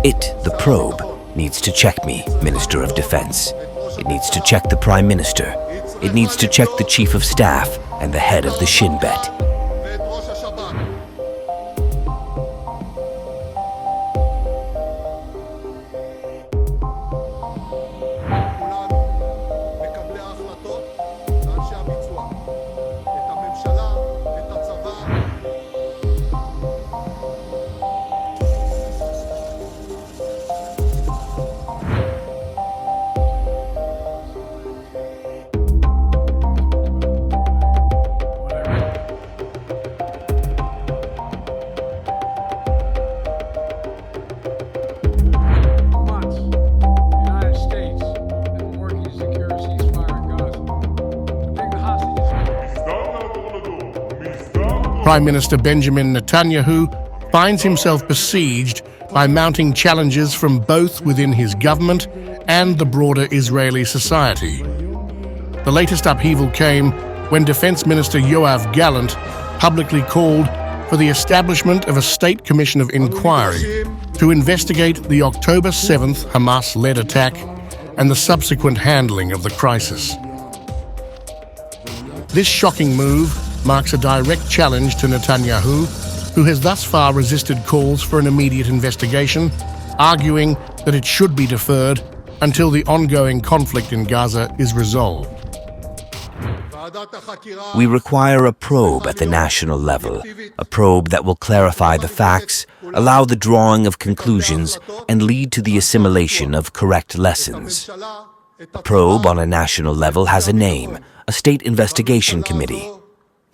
It, the probe, needs to check me, Minister of Defense. It needs to check the Prime Minister. It needs to check the Chief of Staff and the head of the Shin Bet. Prime Minister Benjamin Netanyahu finds himself besieged by mounting challenges from both within his government and the broader Israeli society. The latest upheaval came when Defense Minister Yoav Gallant publicly called for the establishment of a state commission of inquiry to investigate the October 7th Hamas-led attack and the subsequent handling of the crisis. This shocking move marks a direct challenge to Netanyahu, who has thus far resisted calls for an immediate investigation, arguing that it should be deferred until the ongoing conflict in Gaza is resolved. We require a probe at the national level, a probe that will clarify the facts, allow the drawing of conclusions, and lead to the assimilation of correct lessons. A probe on a national level has a name, a State Investigation Committee.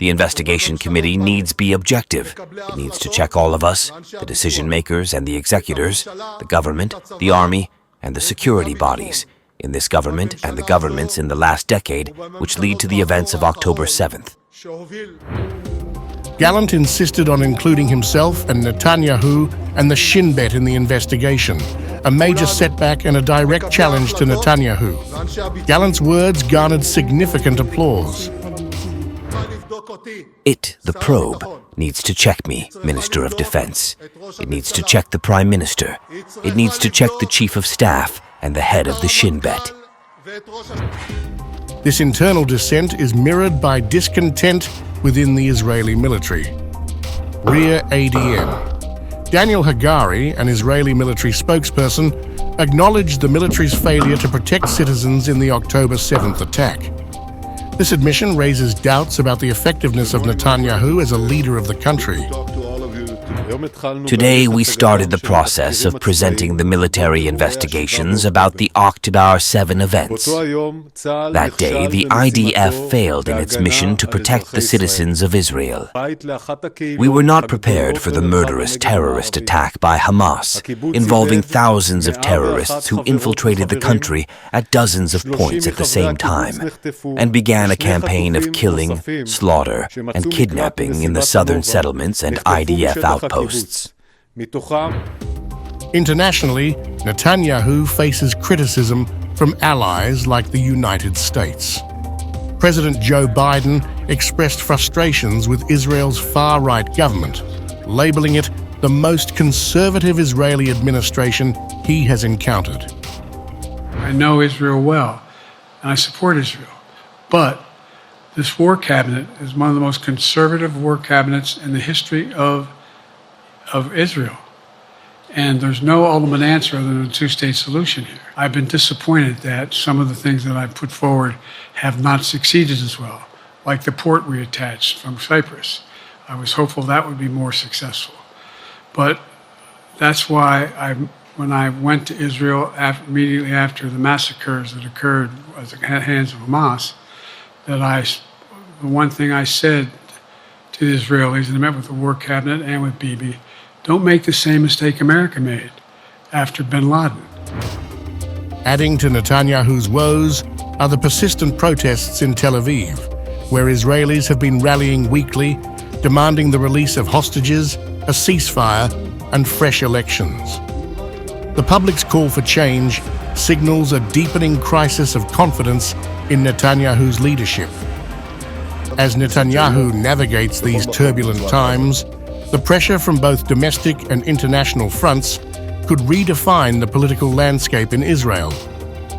The investigation committee needs be objective. It needs to check all of us, the decision makers and the executors, the government, the army, and the security bodies in this government and the governments in the last decade, which lead to the events of October 7th. Gallant insisted on including himself and Netanyahu and the Shin Bet in the investigation, a major setback and a direct challenge to Netanyahu. Gallant's words garnered significant applause. It, the probe, needs to check me, Minister of Defense. It needs to check the Prime Minister. It needs to check the Chief of Staff and the head of the Shin Bet. This internal dissent is mirrored by discontent within the Israeli military. Rear ADM. Daniel Hungary, an Israeli military spokesperson, acknowledged the military's failure to protect citizens in the October 7th attack. This admission raises doubts about the effectiveness of Netanyahu as a leader of the country. Today we started the process of presenting the military investigations about the October 7 events. That day, the IDF failed in its mission to protect the citizens of Israel. We were not prepared for the murderous terrorist attack by Hamas, involving thousands of terrorists who infiltrated the country at dozens of points at the same time, and began a campaign of killing, slaughter, and kidnapping in the southern settlements and IDF outposts. Internationally, Netanyahu faces criticism from allies like the United States. President Joe Biden expressed frustrations with Israel's far-right government, labeling it the most conservative Israeli administration he has encountered. I know Israel well, and I support Israel, but this war cabinet is one of the most conservative war cabinets in the history of Israel. And there's no ultimate answer other than a two-state solution here. I've been disappointed that some of the things that I've put forward have not succeeded as well, like the port we attached from Cyprus. I was hopeful that would be more successful. But that's why when I went to Israel immediately after the massacres that occurred at the hands of Hamas, the one thing I said to the Israelis, and I met with the war cabinet and with Bibi, don't make the same mistake America made after bin Laden. Adding to Netanyahu's woes are the persistent protests in Tel Aviv, where Israelis have been rallying weekly, demanding the release of hostages, a ceasefire, and fresh elections. The public's call for change signals a deepening crisis of confidence in Netanyahu's leadership. As Netanyahu navigates these turbulent times, The pressure from both domestic and international fronts could redefine the political landscape in Israel,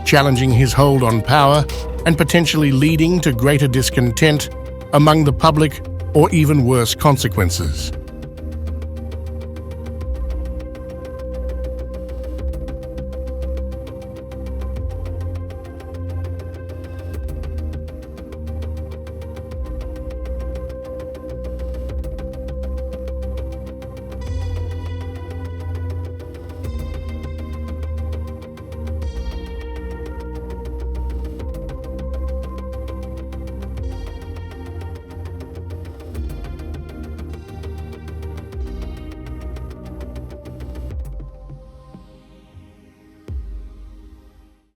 challenging his hold on power and potentially leading to greater discontent among the public or even worse consequences.